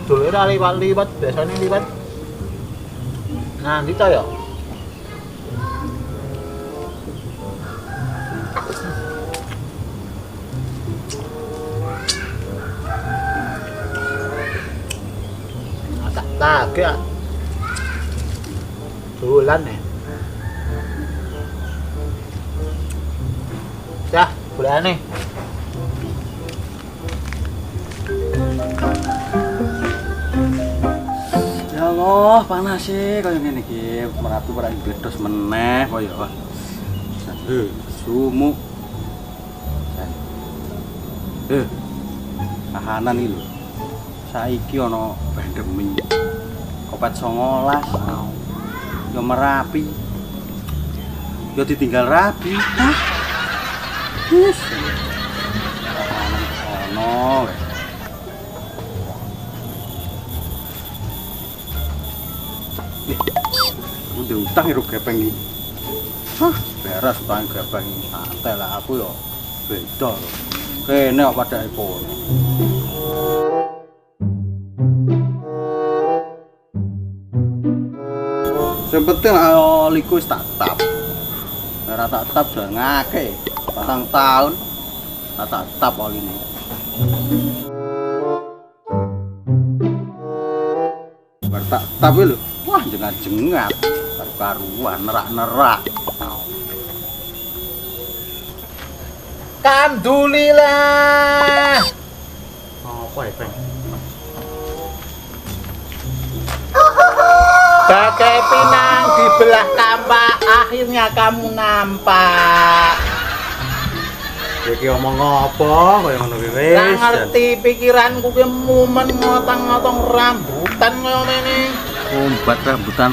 dulu ora liwat-liwat, biasanya liwat. Nanti ta ya. Tak ya. Bulan nih. Dah, bulan nih. Ya Allah, panas sih kaya ngene iki. Merapi ora bledos meneh kaya. Sumuk. Kahanan iki lho. Saiki ana pandemi. Kopet 19. Ya Merapi. Ya ditinggal rabi. Hah? Wis. Ono. Udah utang iru gepeng iki. Hah, beres utang gepeng iki. Santai lah aku ya beda lho. Kene kok padake kono. Sing penting liku wis tak tap. Ora tak tap jan ngake. 4 tahun tak tap oline. Bar tak tap lho. Wah, jengat-jengat. Karuan nerak-nerak. Alhamdulillah. Apa ya, Bang? Bagai pinang dibelah tampak, akhirnya kamu nampak. Iki omong apa kaya ngono ki wis. Nggak ngerti pikiranku ki mumen ngotong-ngotong rambutan kaya ngene.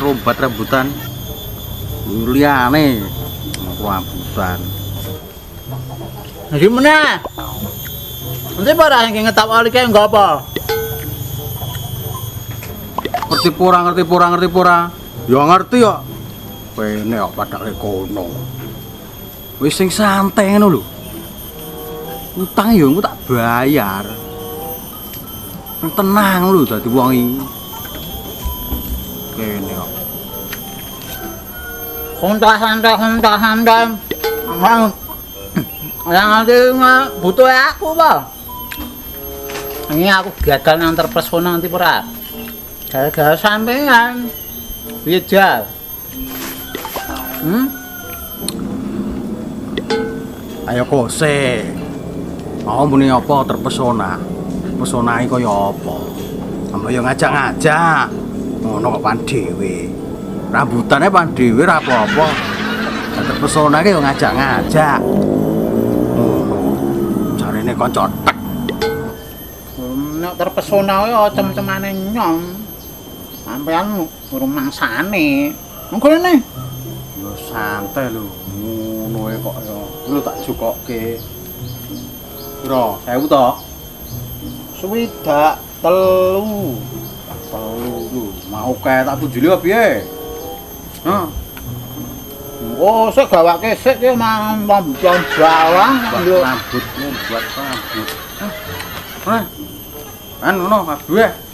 Rombat-rambutan. Liyane rambutan. Jadi mana? Nanti pada yang ngetap oli kayak enggak apa? Ngerti pura. Ya ngerti ya. Pene kok padake kono. Wis sing santai ngono lho. Utang ya engko tak bayar. Tenang lho dadi wong iki. Kene kok. Santai. Yang nanti butuh aku, Pak. Ini aku gagal yang terpesona nanti pura. Gara-gara sampean. Piye jal? Ayo kose. Mau muni apa terpesona? Pesonai kaya apa? Sampe yo ngajak-ngajak. Ngono kok pan dhewe. Rambutane pan dhewe ra apa-apa. Terpesona ki yo ngajak-ngajak. Jarene kanca tek. Nek terpesona yo cem-cemane nyong. Sampean urung mangsane. Monggo rene. Yo santai lho. Ngono e kok yo. Lu tak jukokke. Piro? 1000 to? Swidak telu. Lho, mau kae tak tujuli apa piye? Hah? Oh, saya gawake sik ki mang pambutan bawang yo. Rambutmu buat rambut. Hah? Kan ngono kabeh.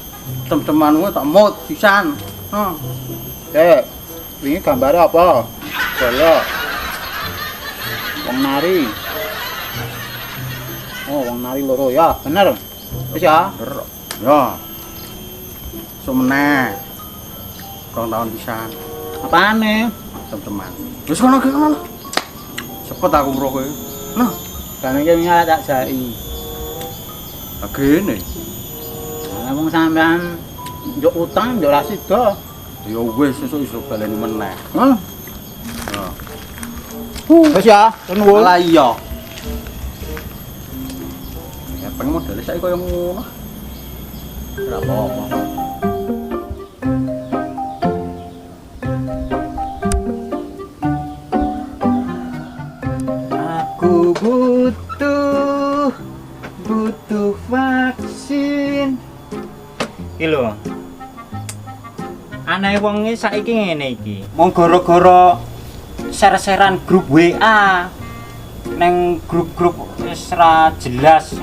Tem-temanmu tak mut pisan. Hah. Ini gambare apa? Golok. Wong nari. Oh, wong nari loro ya, bener. Wis ya. Ya. Sumene. 2 tahun pisan. Apane? Tem-teman. Wis kono ki kono. Cepet aku mro kowe. Nah, Kan iki nyala tak jai. agene. Lah wong sampean njuk utang njuk ra sida. Ya wis sesuk iso baleni meneh. Hah? Ya. Wis ya, nuwun. Lah iya. Ya pengen modele saiki koyo ngono. Ora apa-apa. Aku butuh vaksin. Iki lho. Anae wong iki saiki ngene iki. Wong gara-gara share-sharean grup WA. Neng grup-grup wis ra jelas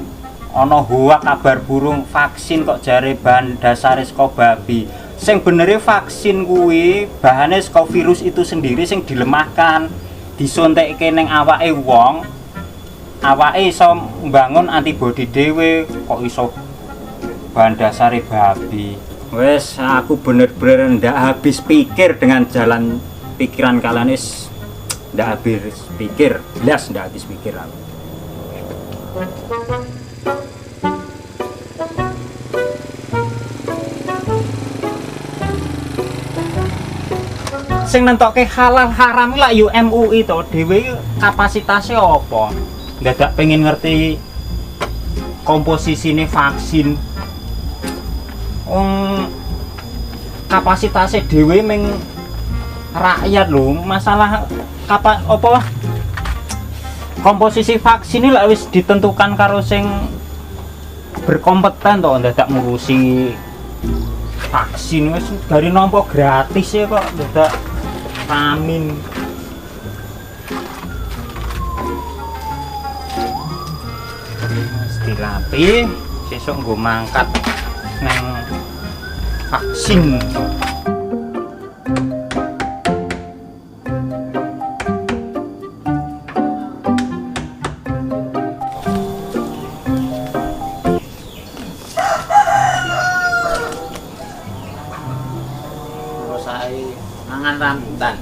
ana hoak kabar burung vaksin kok jare bahan dasare saka babi. Sing benere vaksin kuwi bahane saka virus itu sendiri sing dilemahkan, disuntekke ning awake wong. Awake iso mbangun antibodi dhewe, kok iso bahan dasare babi. Wes aku bener-bener ndak habis pikir dengan jalan pikiran kalian is ndak habis pikir, jelas ndak habis pikir aku. Sing nentokke halal haram lah yo MUI to dhewe kapasitasnya apa? Dadak pengen ngerti komposisine vaksin. Kapasitasnya dhewe meng rakyat lho, masalah apa komposisi vaksin ini lah wis ditentukan karo sing berkompeten to dadak ngurusi vaksin wis dari nampa gratis ya kok dadak amin. Dilapi sesuk nggo mangkat nang vaksin. Saya mangan rambutan.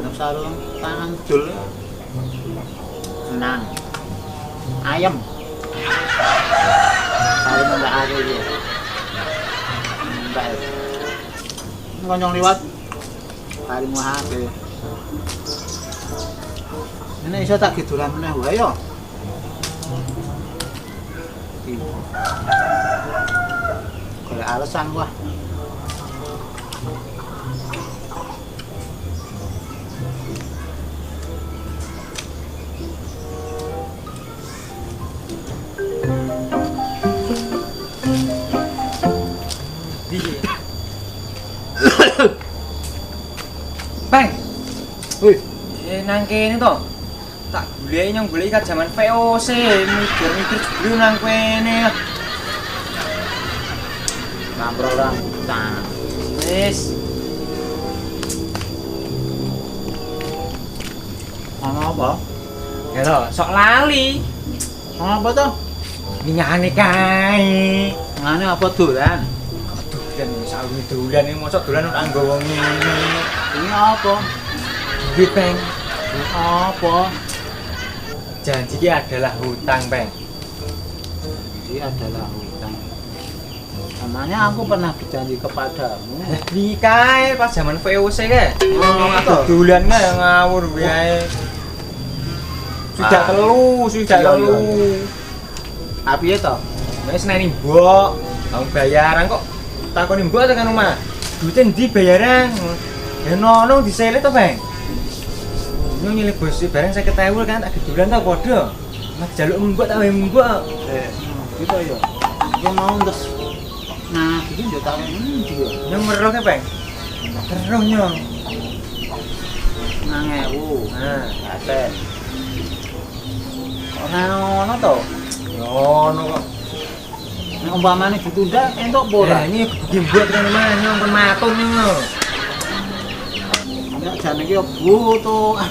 Nek sarung tangan jul. Senang. Ayam. Saya enggak ada itu. Enggak. Ngonyong liwat. Kali mau HP. Ini iso tak giduran meneh wae yo. Golek alasan wah. Bang, Wih, nang kene to. Tak goleki nyong goleki kat jaman VOC, mikir-mikir jebule nang kene. ngobrol rambutan. Wis, Ono apa? ya to, sok lali. Ono apa tuh? Ningane kae. Ngene apa dolan? Dolan sawi dolan iki mosok dolan nang nggawa ngene. Ini apa? Duit, Bang. Ini apa? Janji ki adalah hutang, Bang. Ini adalah hutang. Namanya aku pernah berjanji kepadamu. Iki kae pas jaman VOC kae. Oh, Dolan kae ngawur wae. Sudah sudah Iya, telu. Tapi itu, Wis nani mbok, aku bayaran kok. Takoni mbok tekan omah. Duite ndi bayaran? Ya nono diselit to, Bang. Nyong nyilih bos barang 50.000 kan tak gedulan ta padha. Mak jaluk mbok tak wae mbok. gitu ya. Dia mau terus. Nah, itu dia tahu ini dia. Nyong meroh ke, Bang. Terus nyong. Nah, ate. Ono to. Ya ono kok. Nek umpamane ditunda entuk apa ora? Lah ini gebuki mbok tekan omah nyong pun matun nyong. Nek jane iki butuh.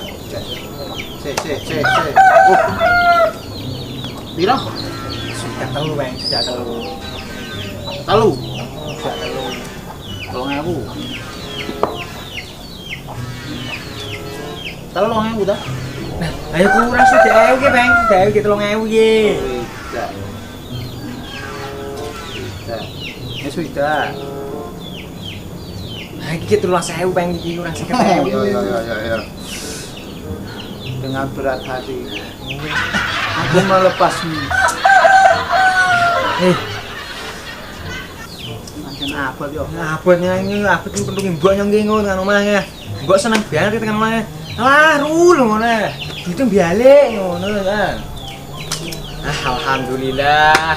Sik. Oh. Piro? Sudah telu, Bang. Sudah telu. Telu. Sudah telu. 2.000. Telu 2.000 ta? Nah, ayo kurang sudah ki, Bang. Sudah ki 3.000 ki. Ya sudah. Nah, iki 3.000, Bang. Iki kurang 50.000. Ya. Dengan berat hati aku melepasmu. Macam apa yo? Abot nyanyi, abot iki penting mbok nyong ki ngono tekan omah ya. Mbok seneng banget tekan omah. Alah, ru lho ngono. Itu balik ngono kan. Alhamdulillah.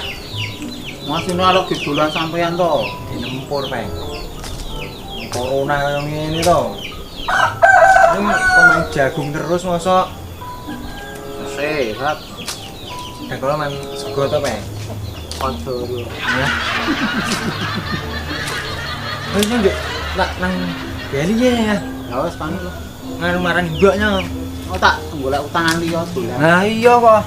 Masih nalok di bulan sampean to. Dinempur, Bang. Corona kaya ngene to. Ini kok main jagung terus mosok. Sehat. Dan kalau man sego to, Pak. Konco yo. Nah. Wis nduk, nak nang beli ya. Ya wis panik lho. Ngaru marani mboknya. Oh tak golek utangan liya dolan. Nah iya kok.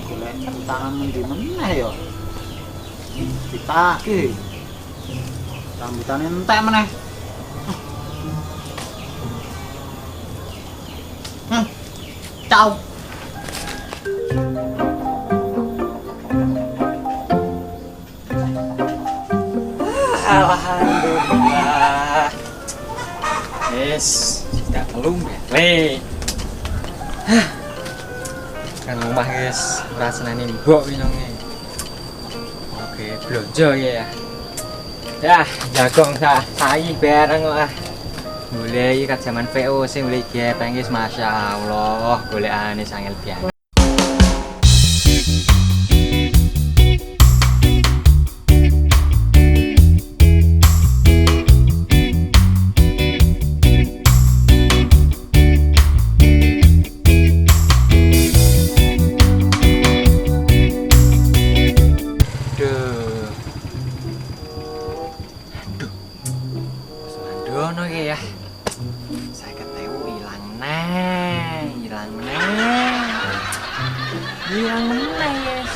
Golek utangan endi meneh ya. Ditagih. Rambutane entek meneh. Ciao. Alhamdulillah. Yes, tidak belum le. Kan rumah guys, rasane mbok iki nonge. Oke, blonjo ya. Ya, jagong sayi bareng kok ah. Mulai kat zaman VO sing mulai gepeng guys, masyaallah, golekane sangel pian. Dono ya. Saya ketemu hilang meneh guys.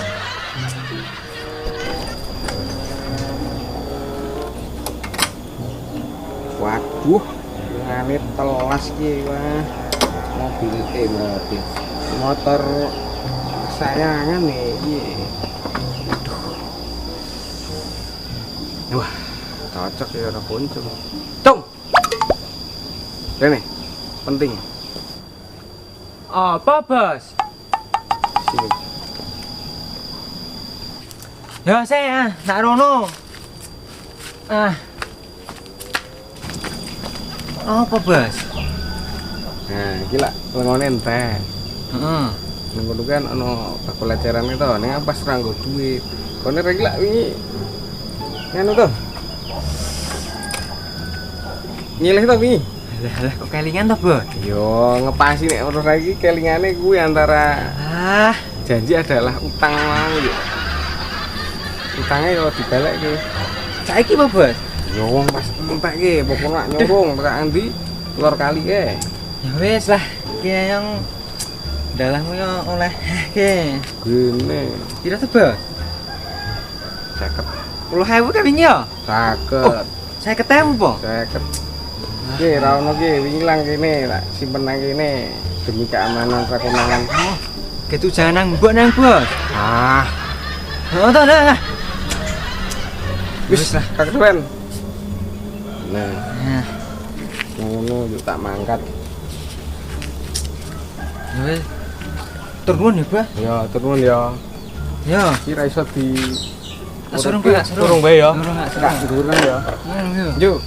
Waduh, ngane telas ki wah. Mobil motor kesayangan nih. Wah, cocok ya ora kunci. Tung. Rene, penting. Apa, Bos? Sini. Ya saya nak rono. Apa, Bos? Nah, iki lak lengone entek. Heeh. Ning kono kan ana bakul ajaran itu, ning apa seranggo duit. Kone rek lak wingi. Nganu to. Nyilih to wingi. Lah kok kelingan to, Bos? Yo ngepasi nek ora lagi kelingane kuwi antara janji adalah utang mau yo. Utangnya yo dibalekke. Saiki apa, Bos? Yo wong pas entek ki, pokoknya nyurung tekan endi lor kali ke. Ya wis lah, ki yang dalahmu yo oleh ki. Gene, Pira to, Bos? 50. 10.000 ka wingi yo? 50. 50.000, Po. 50. Ki ra ono ki wingi lang kene, tak simpen nang kene demi keamanan rakonangan. Ketu jangan mbok nang, Bos. Ah, Oh, to dah. wis lah kaketuan. Nah, Nah, ngono yo tak mangkat. ya wis. Turun ya, Bos. Ya, turun ya. Ya. Kira iso di Surung, Pak. Surung bae ya. Surung, Pak. Enggak turun ya. Surung. Yuk.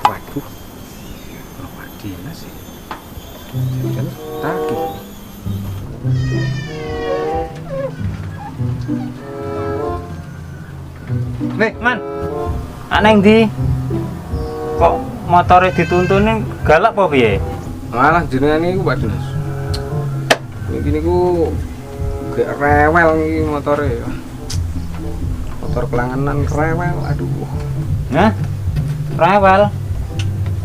Waduh. Wadina sih. Kan tadi. Weh, Man. Aneh ndi? Kok motore dituntunin galak apa piye? Malah jenengan niku Pak Dus. Niki niku gak rewel iki motore. Motor kelangenan rewel, aduh. Hah? Rewel.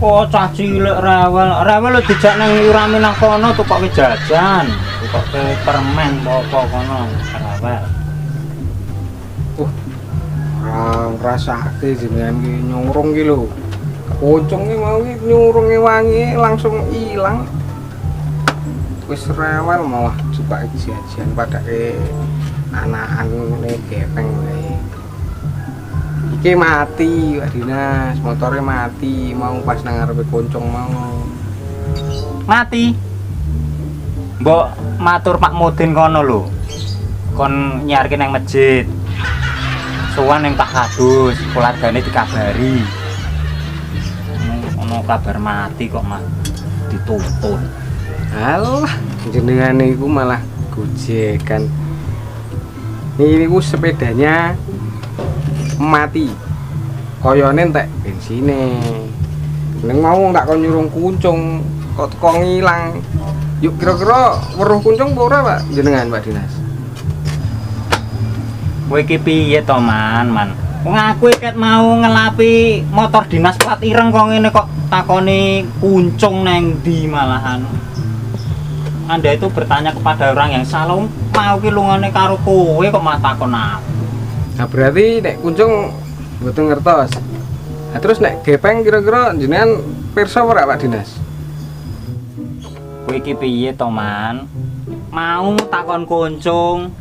Kok cah cilik rewel. Rewel lo dijak nang Urami nang kono tukoke jajan, tukoke permen apa kono. Rewel. Ngrasake jenengan iki nyurung iki lho. Pocong iki mau iki nyurunge wangi langsung ilang. Wis rewel malah juga iki jajan padake anakane gepeng wae. Iki mati, Pak Dinas, motore mati mau pas nang ngarepe koncong mau. Mati. Mbok matur Pak Mudin kono lho. Kon nyiarke nang masjid. sowan ning Pak Kadus, keluargane dikabari. Ono kabar mati kok mah dituntun. Alah, jenengan iku malah gojekan. Ini ku sepedanya mati. Koyone entek bensine. Neng mau tak kon nyurung kuncung kok teko ngilang. Yuk kira-kira weruh kuncung apa ora, Pak? Jenengan, Pak Dinas. Kowe iki piye to, Man? Wong aku ket mau ngelapi motor dinas plat ireng kok ngene kok takoni kuncung neng ndi malahan. Anda itu bertanya kepada orang yang salah, mau ki lungane karo kowe kok malah takon aku. Nah, berarti nek kuncung mboten ngertos. Nah, terus nek gepeng kira-kira jenengan pirsa ora, Pak Dinas? Kowe iki piye to, Man? Mau takon kuncung.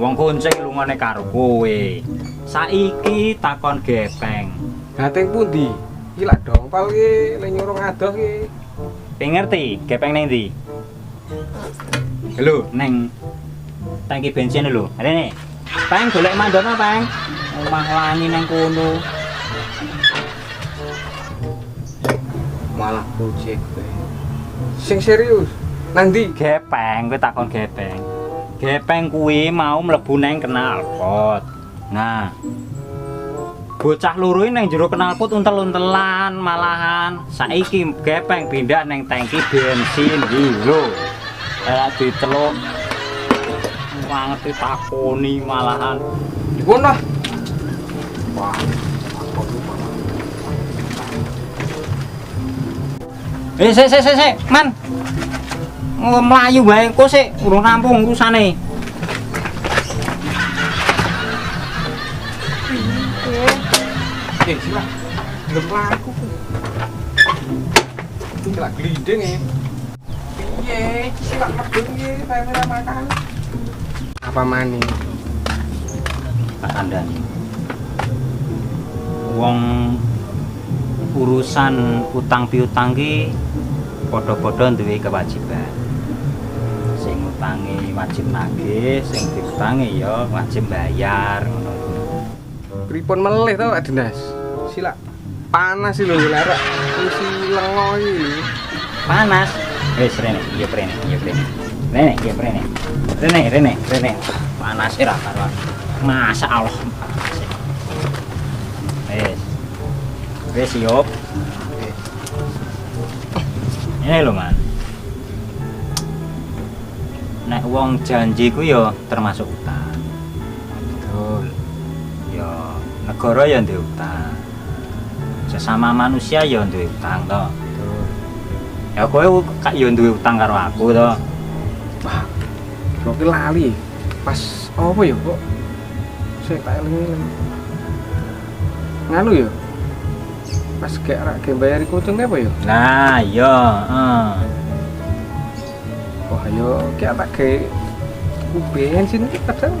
Wong kuncing lungane karo kowe. Saiki takon gepeng. Nah, teng pundi? Iki lak dongpal ki le nyurung adoh ki. Ngerti gepeng ning ndi? Lho, neng tangki bensin lho. Rene. Peng golek mandono, Peng. Omah wani nang kono. Malah gojek kowe. Sing serius. Nang ndi? Gepeng, kowe takon gepeng. Gepeng kuwi mau mlebu nang knalpot. Nah. Bocah loro nang jero knalpot untel-untelan malahan. Saiki gepeng pindah nang tangki bensin iki lho. Ora diteluk. Banget ditakoni malahan. Dipun lah. Wah. Sik, Man. Mlayu wae engko sik urung rampung urusane. Sila. Gelem laku. Sila glinding ya. Piye? Sila medun iki saya makan. Apa maning? Pak Andani. Wong urusan utang piutang ki padha-padha duwe kewajiban. Sing utangi wajib nagih, sing diutangi ya wajib bayar ngono. Pripun melih to, Pak Dinas? Sila panas iki lho lara. Isi lengo iki. Panas. Wis rene, iya prene. Rene, iya prene. Rene. Panas ora karo. Masyaallah. Wis siap. Ini lho, Man. Nek wong janji ku ya termasuk utang. Betul. Ya negara ya duwe utang. Sesama manusia ya duwe utang to. Betul. Ya kowe kak ya duwe utang karo aku to. Wah. Kok lali. Pas apa ya, kok? Sik tak eling-eling. Nganu ya? Pas gak bayar kucing apa ya? Nah, iya, Wah, yo kayak tak kayak bensin iki kadang.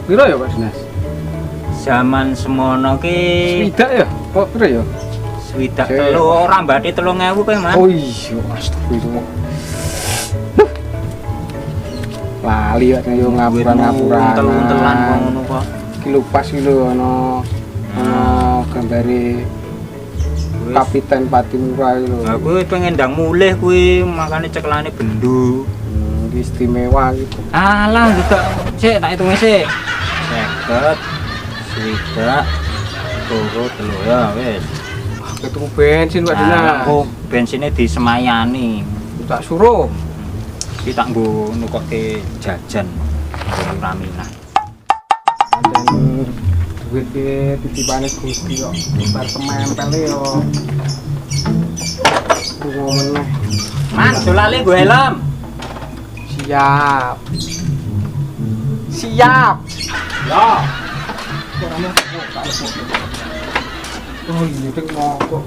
Piro ya, Pak Dinas? Zaman semono ki Swidak ya? Kok piro ya? swidak telu ora mbati 3.000 kowe, Man. Oh iya, astagfirullah. Lali ya yo ngapuran-ngapuran. Untel-untelan ngono kok. Ki lupas ki lho ana gambare Kapiten Patimura iki lho. Lah kowe pengen ndang mulih kuwi makane cekelane bendu. Iki istimewa gitu. Alah, juga sik tak hitung sik. 50, swidak, turu telu ya wis. Ketemu bensin Pak Dinas. Oh, bensinnya disemayani. Tak suruh. Iki tak nggo nukoke jajan nggo Raminah. Dan duit ki titipane Gusti kok. Bar semempel yo. Tunggu meneh. Man, dolale nggo helm. Siap. Siap. Ya. Oh iya, dek ngokok.